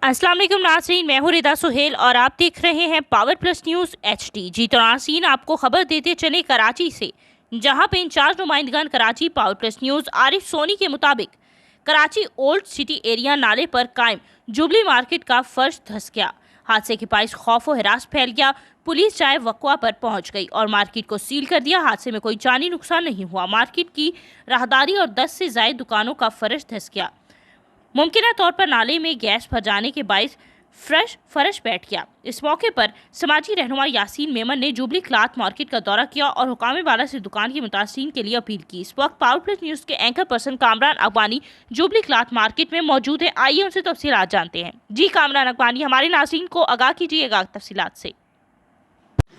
अस्सलाम वालेकुम नाज़रीन, मैं हूं रिदा सुहेल और आप देख रहे हैं पावर प्लस न्यूज़ HD। जी तो नाज़रीन, आपको खबर देते चले कराची से, जहां पे इंचार्ज नुमाइंदगान Karachi power plus news Arif Soni के मुताबिक कराची ओल्ड सिटी एरिया नाले पर कायम जुबली मार्केट का फर्श धंस गया। हादसे के बाइस खौफ और हिरास फैल गया। पुलिस जाए वक़्वा पर पहुंच गई और मार्केट को सील कर दिया। हादसे में कोई जानी नुकसान नहीं हुआ। मार्केट की राहदारी और 10 से ज़ायद दुकानों का फर्श धंस गया। मुमकिन तौर पर नाले में गैस भर जाने के बायस फर्श बैठ गया। इस मौके पर समाजी रहनुमा यासीन मेमन ने जुबली क्लॉथ मार्केट का दौरा किया और हुकाम वाला से दुकान के मुतासिरीन के लिए अपील की। इस वक्त पावर प्लस न्यूज़ के anchor person Kamran Akbani jubilee cloth market में मौजूद है। आइए उनसे तफसीलात जानते हैं। जी कामरान अकबानी, हमारे नाज़रीन को आगाह कीजिएगा तफसीलात से।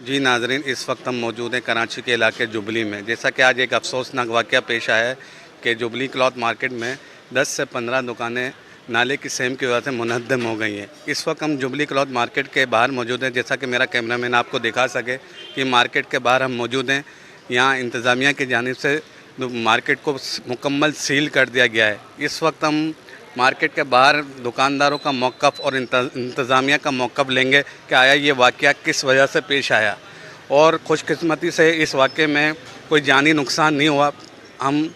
जी नाजरीन, इस वक्त हम मौजूद हैं कराची के इलाके जुबली में। जैसा कि आज एक अफसोसनाक वाक़या पेश आया है कि जुबली क्लॉथ मार्केट में 10 से 15 दुकानें नाले की सेम की वजह से मुनहदम हो गई हैं। इस वक्त हम जुबली क्लॉथ मार्केट के बाहर मौजूद हैं। जैसा कि मेरा कैमरामैन आपको दिखा सके कि मार्केट के बाहर हम मौजूद हैं। यहाँ इंतज़ामिया की जानिब से मार्केट को मुकम्मल सील कर दिया गया है। इस वक्त हम मार्केट के बाहर दुकानदारों का मौक़िफ़ और इंतज़ामिया का मौक़िफ़ लेंगे कि आया ये वाक़या किस वजह से पेश आया, और खुशकिस्मती से इस वाक़े में कोई जानी नुकसान नहीं हुआ। हम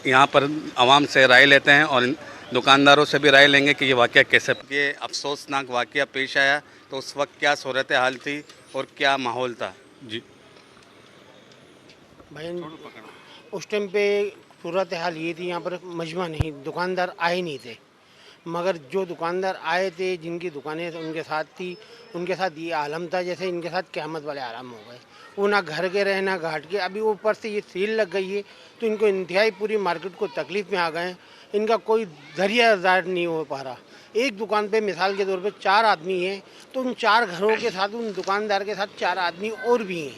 यहाँ पर आवाम से राय लेते हैं और दुकानदारों से भी राय लेंगे कि ये वाक़या कैसे, ये अफसोसनाक वाक़या पेश आया, तो उस वक्त क्या सूरत हाल थी और क्या माहौल था। जी भाई, उस टाइम पे सूरत हाल ये थी, यहाँ पर मजमा नहीं, दुकानदार आए नहीं थे, मगर जो दुकानदार आए थे जिनकी दुकानें उनके साथ थी, उनके साथ ये आलम था जैसे इनके साथ क़यामत वाले आलम हो गए। वो ना घर के रहे ना घाट के। अभी ऊपर से ये सील लग गई है तो इनको इंतहाई पूरी मार्केट को तकलीफ़ में आ गए हैं। इनका कोई ज़रिया ज़ाहिर नहीं हो पा रहा। एक दुकान पे मिसाल के तौर पे 4 आदमी हैं, तो उन 4 घरों के साथ उन दुकानदार के साथ 4 आदमी और भी हैं।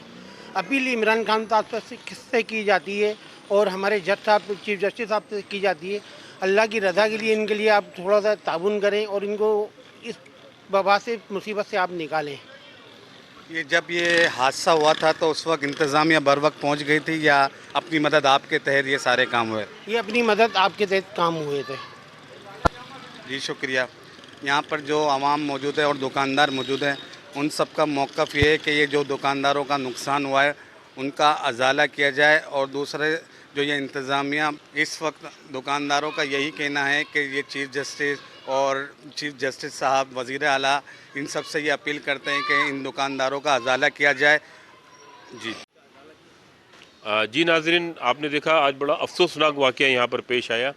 अपील इमरान खान साहब से किससे की जाती है और हमारे जज साहब, चीफ जस्टिस साहब से की जाती है, अल्लाह की रज़ा के लिए इनके लिए आप थोड़ा सा ताउन करें और इनको इस वबा से, मुसीबत से आप निकालें। जब ये हादसा हुआ था तो उस वक्त इंतज़ामिया बर वक्त पहुँच गई थी या अपनी मदद आपके तहत ये सारे काम हुए? ये अपनी मदद आपके तहत काम हुए थे। जी शुक्रिया। यहाँ पर जो आवाम मौजूद है और दुकानदार मौजूद हैं, उन सब का मौक़िफ़ ये है कि ये जो दुकानदारों का नुकसान हुआ है उनका अजाला किया जाए, और दूसरे जो ये इंतज़ामिया, इस वक्त दुकानदारों का यही कहना है कि ये चीफ़ जस्टिस और चीफ़ जस्टिस साहब, वज़ीर आला, इन सब से ये अपील करते हैं कि इन दुकानदारों का अजाला किया जाए। जी जी नाज़रीन, आपने देखा आज बड़ा अफसोसनाक वाक़या यहाँ पर पेश आया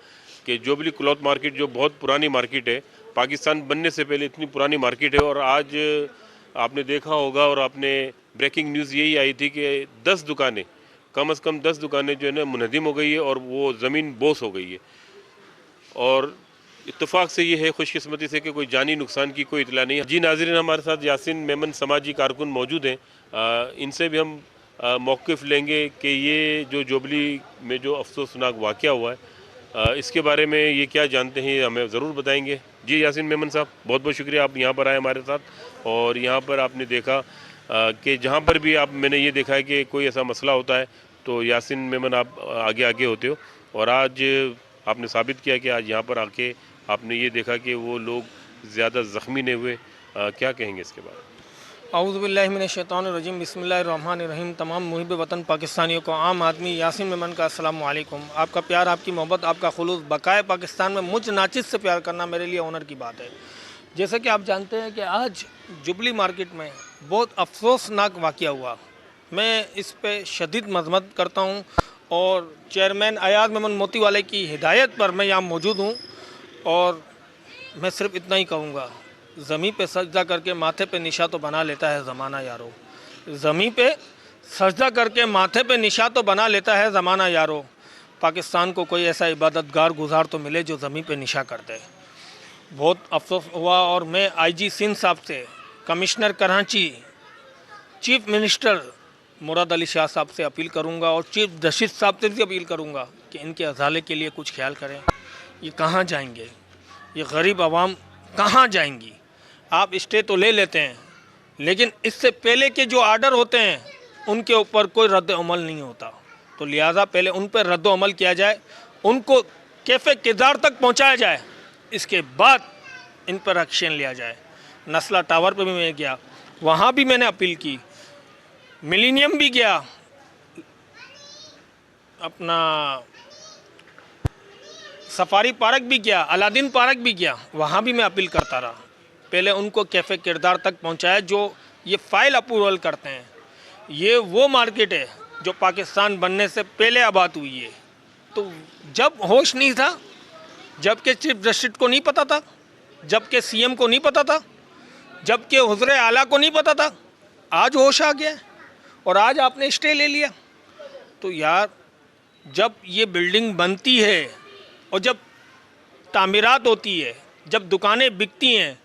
कि जुबली क्लॉथ मार्केट जो बहुत पुरानी मार्केट है, पाकिस्तान बनने से पहले इतनी पुरानी मार्केट है, और आज आपने देखा होगा और आपने ब्रेकिंग न्यूज़ यही आई थी कि 10 दुकानें, कम से कम 10 दुकानें जो है ना मुनहदिम हो गई है और वो ज़मीन बोस हो गई है। और इत्तेफाक से ये है, खुशकिस्मती से, कि कोई जानी नुकसान की कोई इतला नहीं है। जी नाज़रीन, हमारे साथ यासीन मेमन समाजी कारकुन मौजूद हैं। इनसे भी हम मौक़िफ़ लेंगे कि ये जो जुबली में जो अफसोसनाक वाक़या हुआ है, इसके बारे में ये क्या जानते हैं, हमें ज़रूर बताएंगे। जी यासीन मेमन साहब, बहुत बहुत शुक्रिया, आप यहाँ पर आए हमारे साथ। और यहाँ पर आपने देखा कि जहाँ पर भी मैंने ये देखा है कि कोई ऐसा मसला होता है तो यासीन मेमन आप आगे आगे होते हो, और आज आपने साबित किया कि आज यहाँ पर आके आपने ये देखा कि वो लोग ज़्यादा ज़ख्मी नहीं हुए। क्या कहेंगे इसके बारे में? औज़ु बिल्लाहि मिनश शैतानिर रजीम, बिस्मिल्लाहिर रहमानिर रहीम। तमाम मुहिब वतन पाकिस्तानियों को, आम आदमी यासीन मेमन का अस्सलाम वालेकुम। आपका प्यार, आपकी मोहब्बत, आपका खुलूस बकाए पाकिस्तान में मुझ नाचिज़ से प्यार करना मेरे लिए ऑनर की बात है। जैसे कि आप जानते हैं कि आज जुबली मार्केट में बहुत अफसोसनाक वाक़या हुआ। मैं इस पर शदीद मज़म्मत करता हूँ और चेयरमैन अयाज मेमन मोती वाले की हिदायत पर मैं यहाँ मौजूद हूँ, और मैं सिर्फ इतना ही कहूँगा, ज़मीं पे सजदा करके माथे पे निशा तो बना लेता है ज़माना यारो। ज़मीं पे सजदा करके माथे पे निशा तो बना लेता है ज़माना यारो। पाकिस्तान को कोई ऐसा इबादतगार गुजार तो मिले जो ज़मीं पे निशा कर दे। बहुत अफसोस हुआ, और मैं IG सिंध साहब से, commissioner Karachi, chief minister Murad Ali Shah साहब से अपील करूँगा और चीफ जस्टिस साहब से भी अपील करूँगा कि इनके अजाले के लिए कुछ ख्याल करें। ये कहाँ जाएंगे, ये गरीब आवाम कहाँ जाएंगी? आप स्टे तो ले लेते हैं, लेकिन इससे पहले के जो आर्डर होते हैं उनके ऊपर कोई रद्द अमल नहीं होता, तो लिहाजा पहले उन पर रद्द अमल किया जाए, उनको कैफ़े किरदार तक पहुँचाया जाए, इसके बाद इन पर एक्शन लिया जाए। नस्ला टावर पर भी मैं गया, वहाँ भी मैंने अपील की, मिलीनियम भी गया, अपना सफारी पार्क भी गया, अलादीन पार्क भी गया, वहाँ भी मैं अपील करता रहा। पहले उनको कैफ़े किरदार तक पहुँचाया जो ये फ़ाइल अप्रूवल करते हैं। ये वो मार्केट है जो पाकिस्तान बनने से पहले आबाद हुई है। तो जब होश नहीं था, जबकि चीफ जस्टिस को नहीं पता था, जबकि सीएम को नहीं पता था, जबकि हुज़ुर आला को नहीं पता था, आज होश आ गया और आज आपने स्टे ले लिया। तो यार, जब ये बिल्डिंग बनती है और जब तामीरात होती है, जब दुकानें बिकती हैं,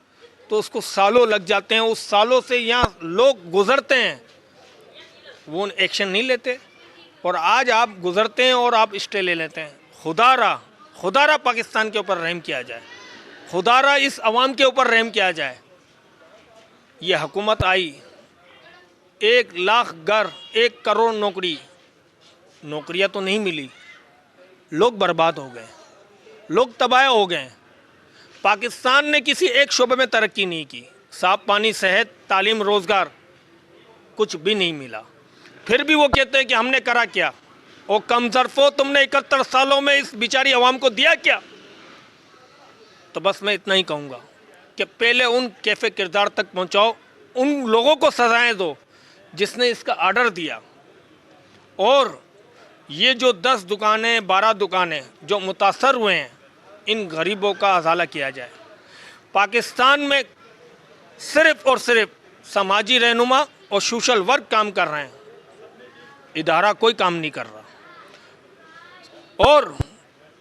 तो उसको सालों लग जाते हैं। उस सालों से यहाँ लोग गुज़रते हैं, वो एक्शन नहीं लेते। और आज आप गुज़रते हैं और आप स्टे ले लेते हैं। खुदारा पाकिस्तान के ऊपर रहम किया जाए, खुदारा इस अवाम के ऊपर रहम किया जाए। ये हुकूमत आई, 1 लाख घर, 1 करोड़ नौकरियां तो नहीं मिली, लोग बर्बाद हो गए, लोग तबाह हो गए। पाकिस्तान ने किसी एक शोबे में तरक्की नहीं की। साफ पानी, सेहत, तालीम, रोज़गार कुछ भी नहीं मिला। फिर भी वो कहते हैं कि हमने करा क्या। और कम ज़र्फ़ो, तुमने 71 सालों में इस बेचारी आवाम को दिया क्या। तो बस मैं इतना ही कहूँगा कि पहले उन कैफ़े किरदार तक पहुँचाओ, उन लोगों को सजाएं दो जिसने इसका आर्डर दिया। और ये जो 10 दुकानें, 12 दुकानें जो मुतासर हुए हैं, इन गरीबों का अजाला किया जाए। पाकिस्तान में सिर्फ़ और सिर्फ समाजी रहनुमा और सोशल वर्क काम कर रहे हैं, इदारा कोई काम नहीं कर रहा। और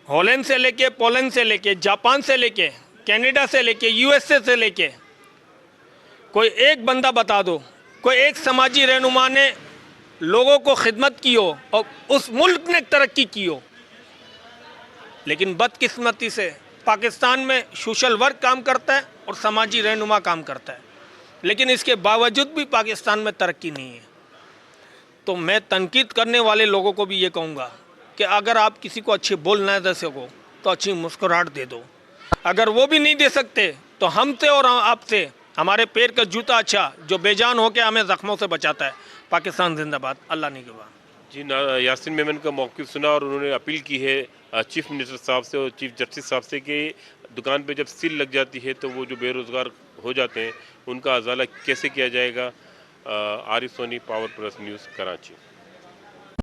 हॉलैंड से लेके, पोलैंड से लेके, जापान से लेके, कनाडा से लेके, यूएसए से लेके, कोई एक बंदा बता दो, कोई एक समाजी रहनुमा ने लोगों को खिदमत की हो और उस मुल्क ने तरक्की की हो। लेकिन बदकिस्मती से पाकिस्तान में सोशल वर्क काम करता है और समाजी रहनुमा काम करता है, लेकिन इसके बावजूद भी पाकिस्तान में तरक्की नहीं है। तो मैं तनकीद करने वाले लोगों को भी ये कहूँगा कि अगर आप किसी को अच्छी बोल ना दे सको तो अच्छी मुस्कुराहट दे दो। अगर वो भी नहीं दे सकते तो हमसे और आपसे हमारे पैर का जूता अच्छा, जो बेजान होकर हमें ज़ख्मों से बचाता है। पाकिस्तान जिंदाबाद, अल्लाह निगहबान। जी, यासिन मेमन का मौक़िफ़ सुना और उन्होंने अपील की है चीफ मिनिस्टर साहब से और चीफ जस्टिस साहब से कि दुकान पे जब सील लग जाती है तो वो जो बेरोज़गार हो जाते हैं उनका अजाला कैसे किया जाएगा। Arif Soni, power plus news, Karachi.